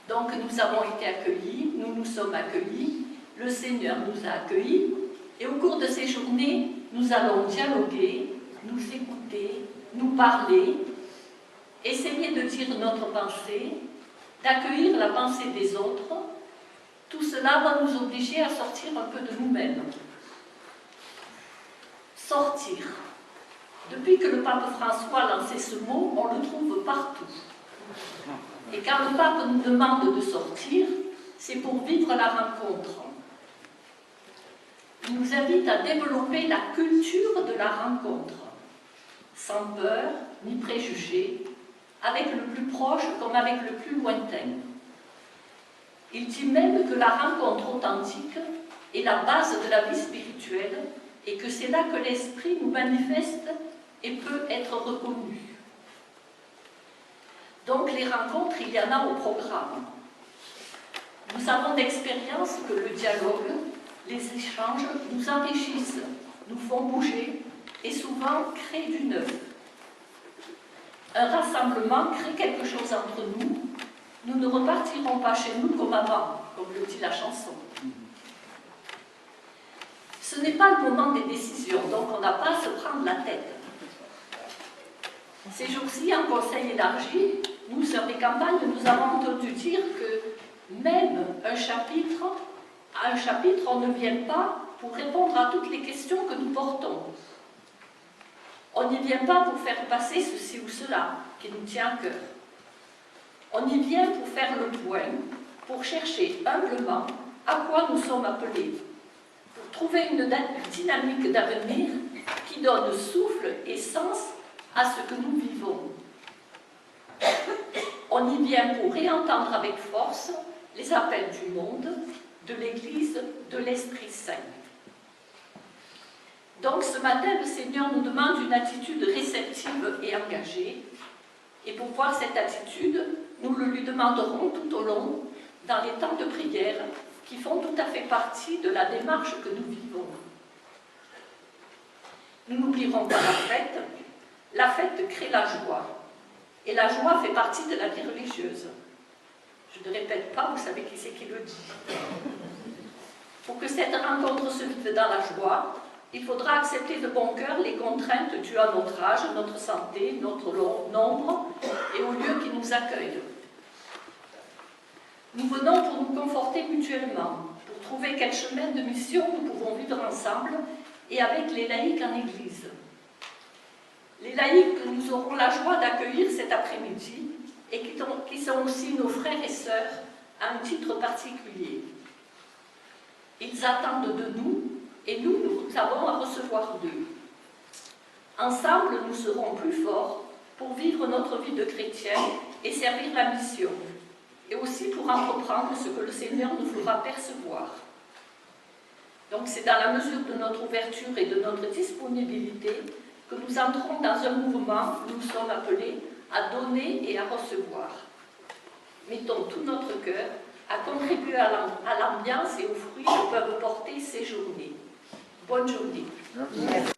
Donc nous avons été accueillis, nous nous sommes accueillis, le Seigneur nous a accueillis, et au cours de ces journées, nous allons dialoguer, nous écouter, nous parler, essayer de dire notre pensée, d'accueillir la pensée des autres. Tout cela va nous obliger à sortir un peu de nous-mêmes. Sortir. Depuis que le pape François a lancé ce mot, on le trouve partout. Et quand le pape nous demande de sortir, c'est pour vivre la rencontre. Il nous invite à développer la culture de la rencontre, sans peur ni préjugés, avec le plus proche comme avec le plus lointain. Il dit même que la rencontre authentique est la base de la vie spirituelle et que c'est là que l'esprit nous manifeste et peut être reconnu. Donc les rencontres, il y en a au programme. Nous savons d'expérience que le dialogue, les échanges nous enrichissent, nous font bouger et souvent créent du neuf. Un rassemblement crée quelque chose entre nous. Nous ne repartirons pas chez nous comme avant, comme le dit la chanson. Ce n'est pas le moment des décisions, donc on n'a pas à se prendre la tête. Ces jours-ci, en conseil élargi, nous, sœurs des campagnes, nous avons entendu dire que même un chapitre, on ne vient pas pour répondre à toutes les questions que nous portons. On n'y vient pas pour faire passer ceci ou cela qui nous tient à cœur. On y vient pour faire le point, pour chercher humblement à quoi nous sommes appelés, pour trouver une dynamique d'avenir qui donne souffle et sens à ce que nous vivons. On y vient pour réentendre avec force les appels du monde, de l'Église, de l'Esprit Saint. Donc ce matin, le Seigneur nous demande une attitude réceptive et engagée. Et pour voir cette attitude, nous le lui demanderons tout au long dans les temps de prière qui font tout à fait partie de la démarche que nous vivons. Nous n'oublierons pas la fête. La fête crée la joie. Et la joie fait partie de la vie religieuse. Je ne répète pas, vous savez qui c'est qui le dit. Pour que cette rencontre se vive dans la joie, il faudra accepter de bon cœur les contraintes dues à notre âge, notre santé, notre nombre et au lieu qui nous accueille. Nous venons pour nous conforter mutuellement, pour trouver quel chemin de mission nous pouvons vivre ensemble et avec les laïcs en Église. Les laïcs que nous aurons la joie d'accueillir cet après-midi et qui sont aussi nos frères et sœurs à un titre particulier. Ils attendent de nous et nous avons à recevoir d'eux. Ensemble, nous serons plus forts pour vivre notre vie de chrétien et servir la mission, et aussi pour entreprendre ce que le Seigneur nous fera percevoir. Donc c'est dans la mesure de notre ouverture et de notre disponibilité que nous entrons dans un mouvement où nous sommes appelés à donner et à recevoir. Mettons tout notre cœur à contribuer à l'ambiance et aux fruits que peuvent porter ces journées. Bonne journée. Merci.